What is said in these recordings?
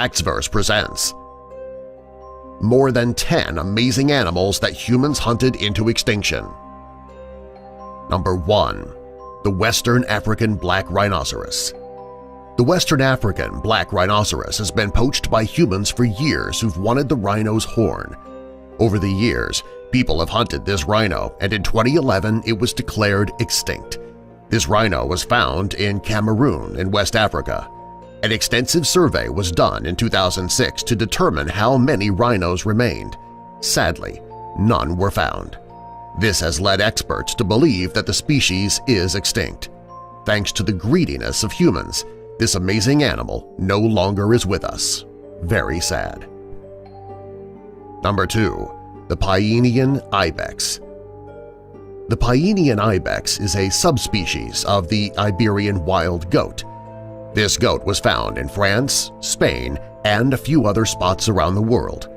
Factsverse presents more than 10 amazing animals that humans hunted into extinction. Number 1. The Western African Black Rhinoceros. The Western African black rhinoceros has been poached by humans for years who've wanted the rhino's horn. Over the years, people have hunted this rhino, and in 2011 it was declared extinct. This rhino was found in Cameroon in West Africa. An extensive survey was done in 2006 to determine how many rhinos remained. Sadly, none were found. This has led experts to believe that the species is extinct. Thanks to the greediness of humans, this amazing animal no longer is with us. Very sad. Number 2. The Pyenian Ibex. The Pyenian ibex is a subspecies of the Iberian wild goat. This goat was found in France, Spain, and a few other spots around the world.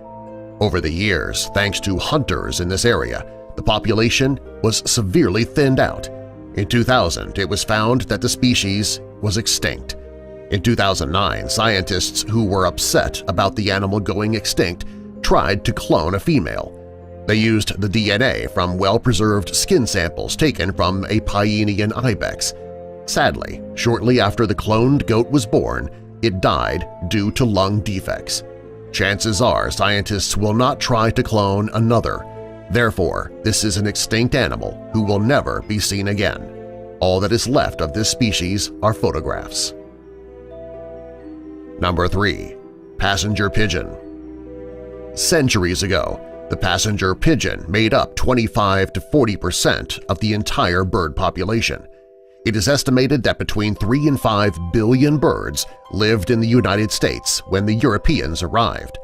Over the years, thanks to hunters in this area, the population was severely thinned out. In 2000, it was found that the species was extinct. In 2009, scientists who were upset about the animal going extinct tried to clone a female. They used the DNA from well-preserved skin samples taken from a Pyenian ibex. Sadly, shortly after the cloned goat was born, it died due to lung defects. Chances are scientists will not try to clone another. Therefore, this is an extinct animal who will never be seen again. All that is left of this species are photographs. Number 3. Passenger Pigeon. Centuries ago, the passenger pigeon made up 25 to 40% of the entire bird population. It is estimated that between 3 and 5 billion birds lived in the United States when the Europeans arrived.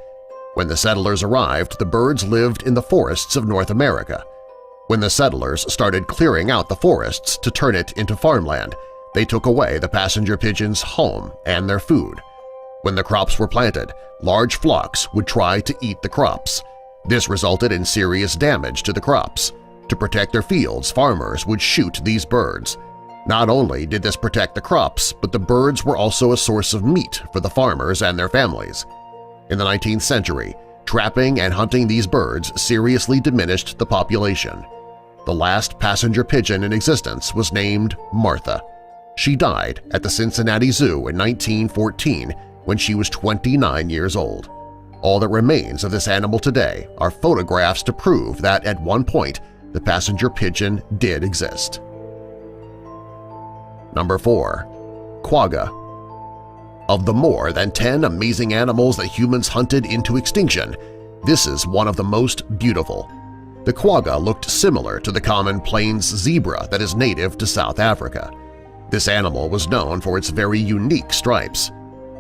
When the settlers arrived, the birds lived in the forests of North America. When the settlers started clearing out the forests to turn it into farmland, they took away the passenger pigeons' home and their food. When the crops were planted, large flocks would try to eat the crops. This resulted in serious damage to the crops. To protect their fields, farmers would shoot these birds. Not only did this protect the crops, but the birds were also a source of meat for the farmers and their families. In the 19th century, trapping and hunting these birds seriously diminished the population. The last passenger pigeon in existence was named Martha. She died at the Cincinnati Zoo in 1914 when she was 29 years old. All that remains of this animal today are photographs to prove that at one point the passenger pigeon did exist. Number 4. Quagga. Of the more than 10 amazing animals that humans hunted into extinction, this is one of the most beautiful. The quagga looked similar to the common plains zebra that is native to South Africa. This animal was known for its very unique stripes.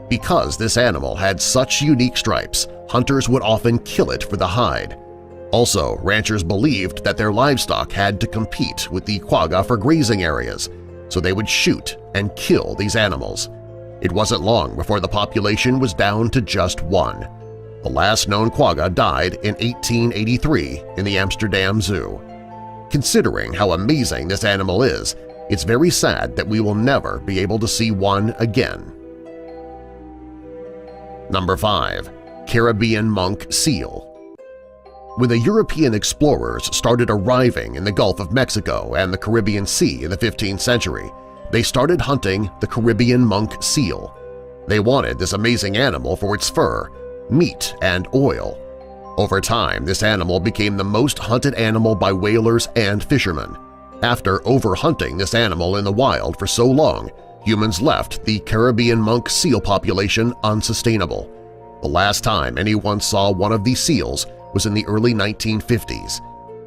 Because this animal had such unique stripes, hunters would often kill it for the hide. Also, ranchers believed that their livestock had to compete with the quagga for grazing areas, so they would shoot and kill these animals. It wasn't long before the population was down to just one. The last known quagga died in 1883 in the Amsterdam Zoo. Considering how amazing this animal is, it's very sad that we will never be able to see one again. Number 5. Caribbean Monk Seal. When the European explorers started arriving in the Gulf of Mexico and the Caribbean Sea in the 15th century, they started hunting the Caribbean monk seal. They wanted this amazing animal for its fur, meat, and oil. Over time, this animal became the most hunted animal by whalers and fishermen. After overhunting this animal in the wild for so long, humans left the Caribbean monk seal population unsustainable. The last time anyone saw one of these seals was in the early 1950s.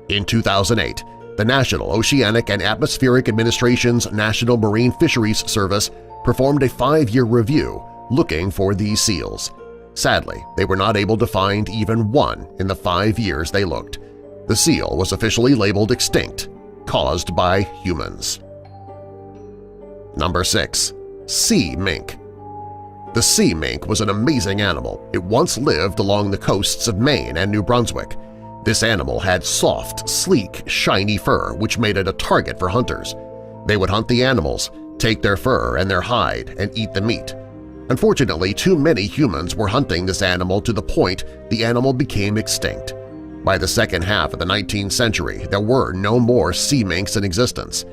In 2008, the National Oceanic and Atmospheric Administration's National Marine Fisheries Service performed a 5-year review looking for these seals. Sadly, they were not able to find even one in the 5 years they looked. The seal was officially labeled extinct, caused by humans. Number 6. Sea mink. The sea mink was an amazing animal. It once lived along the coasts of Maine and New Brunswick. This animal had soft, sleek, shiny fur which made it a target for hunters. They would hunt the animals, take their fur and their hide, and eat the meat. Unfortunately, too many humans were hunting this animal to the point the animal became extinct. By the second half of the 19th century, there were no more sea minks in existence.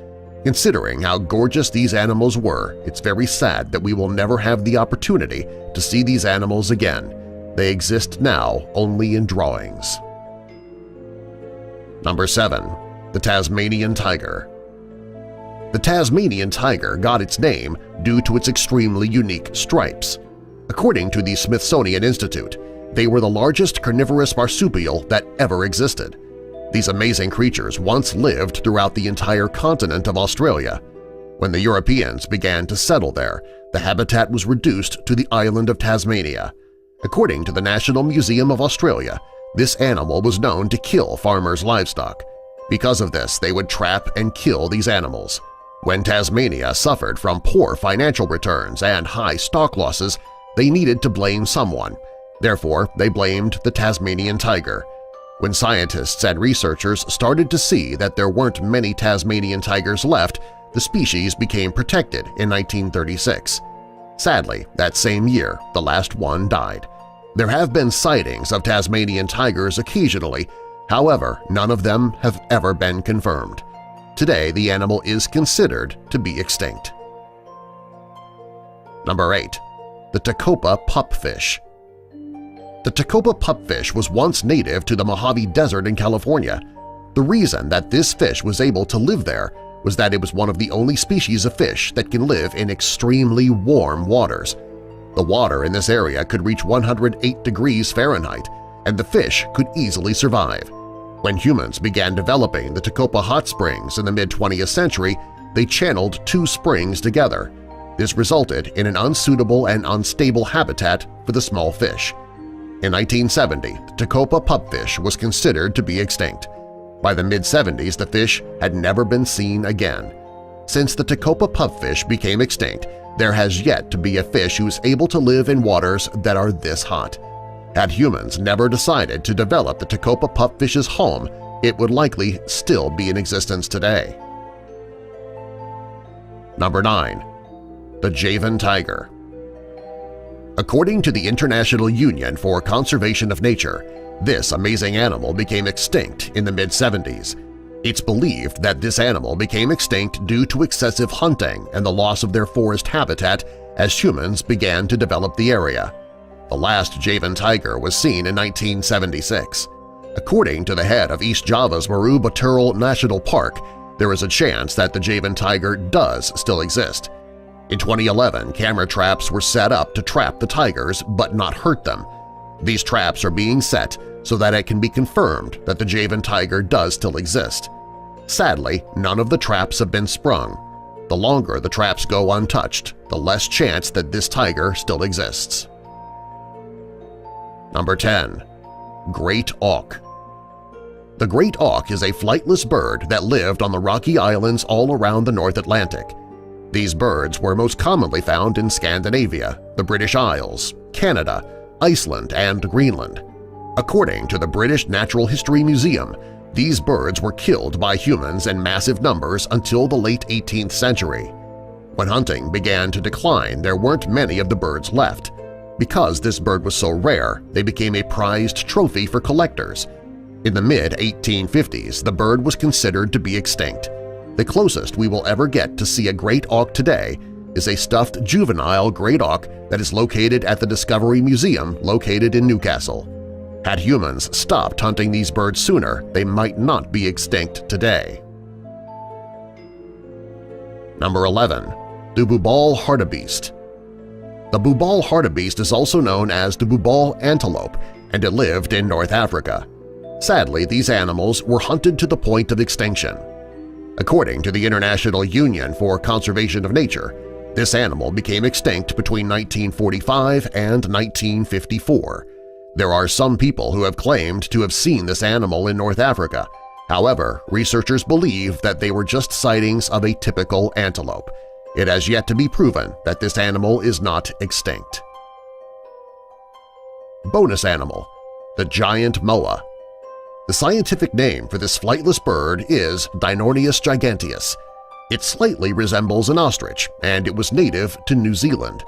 Considering how gorgeous these animals were, it's very sad that we will never have the opportunity to see these animals again. They exist now only in drawings. Number 7. The Tasmanian Tiger. The Tasmanian tiger got its name due to its extremely unique stripes. According to the Smithsonian Institute, they were the largest carnivorous marsupial that ever existed. These amazing creatures once lived throughout the entire continent of Australia. When the Europeans began to settle there, the habitat was reduced to the island of Tasmania. According to the National Museum of Australia, this animal was known to kill farmers' livestock. Because of this, they would trap and kill these animals. When Tasmania suffered from poor financial returns and high stock losses, they needed to blame someone. Therefore, they blamed the Tasmanian tiger. When scientists and researchers started to see that there weren't many Tasmanian tigers left, the species became protected in 1936. Sadly, that same year, the last one died. There have been sightings of Tasmanian tigers occasionally, however, none of them have ever been confirmed. Today, the animal is considered to be extinct. Number 8. The Tacopa pupfish. The Tacopa pupfish was once native to the Mojave Desert in California. The reason that this fish was able to live there was that it was one of the only species of fish that can live in extremely warm waters. The water in this area could reach 108 degrees Fahrenheit, and the fish could easily survive. When humans began developing the Tacopa hot springs in the mid-20th century, they channeled two springs together. This resulted in an unsuitable and unstable habitat for the small fish. In 1970, the Tacopa pupfish was considered to be extinct. By the mid-70s, the fish had never been seen again. Since the Tacopa pupfish became extinct, there has yet to be a fish who is able to live in waters that are this hot. Had humans never decided to develop the Tacopa pupfish's home, it would likely still be in existence today. Number 9. The Javan tiger. According to the International Union for Conservation of Nature, this amazing animal became extinct in the mid-70s. It's believed that this animal became extinct due to excessive hunting and the loss of their forest habitat as humans began to develop the area. The last Javan tiger was seen in 1976. According to the head of East Java's Meru Baturul National Park, there is a chance that the Javan tiger does still exist. In 2011, camera traps were set up to trap the tigers but not hurt them. These traps are being set so that it can be confirmed that the Javan tiger does still exist. Sadly, none of the traps have been sprung. The longer the traps go untouched, the less chance that this tiger still exists. Number 10. Great Auk. The great auk is a flightless bird that lived on the rocky islands all around the North Atlantic. These birds were most commonly found in Scandinavia, the British Isles, Canada, Iceland, and Greenland. According to the British Natural History Museum, these birds were killed by humans in massive numbers until the late 18th century. When hunting began to decline, there weren't many of the birds left. Because this bird was so rare, they became a prized trophy for collectors. In the mid-1850s, the bird was considered to be extinct. The closest we will ever get to see a great auk today is a stuffed juvenile great auk that is located at the Discovery Museum located in Newcastle. Had humans stopped hunting these birds sooner, they might not be extinct today. Number 11. The Bubal hartebeest. The Bubal hartebeest is also known as the Bubal antelope, and it lived in North Africa. Sadly, these animals were hunted to the point of extinction. According to the International Union for Conservation of Nature, this animal became extinct between 1945 and 1954. There are some people who have claimed to have seen this animal in North Africa. However, researchers believe that they were just sightings of a typical antelope. It has yet to be proven that this animal is not extinct. Bonus animal, the giant moa. The scientific name for this flightless bird is Dinornis giganteus. It slightly resembles an ostrich, and it was native to New Zealand.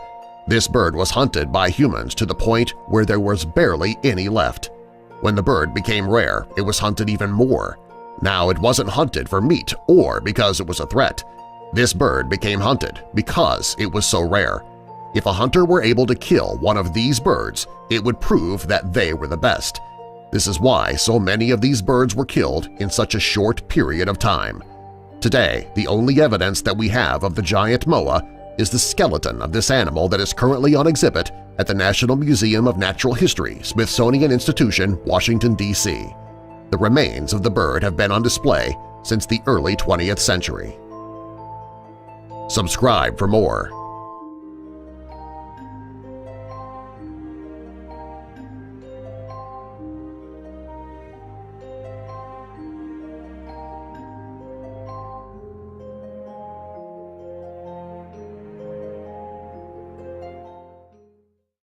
This bird was hunted by humans to the point where there was barely any left. When the bird became rare, it was hunted even more. Now it wasn't hunted for meat or because it was a threat. This bird became hunted because it was so rare. If a hunter were able to kill one of these birds, it would prove that they were the best. This is why so many of these birds were killed in such a short period of time. Today, the only evidence that we have of the giant moa is the skeleton of this animal that is currently on exhibit at the National Museum of Natural History, Smithsonian Institution, Washington, D.C. The remains of the bird have been on display since the early 20th century. Subscribe for more.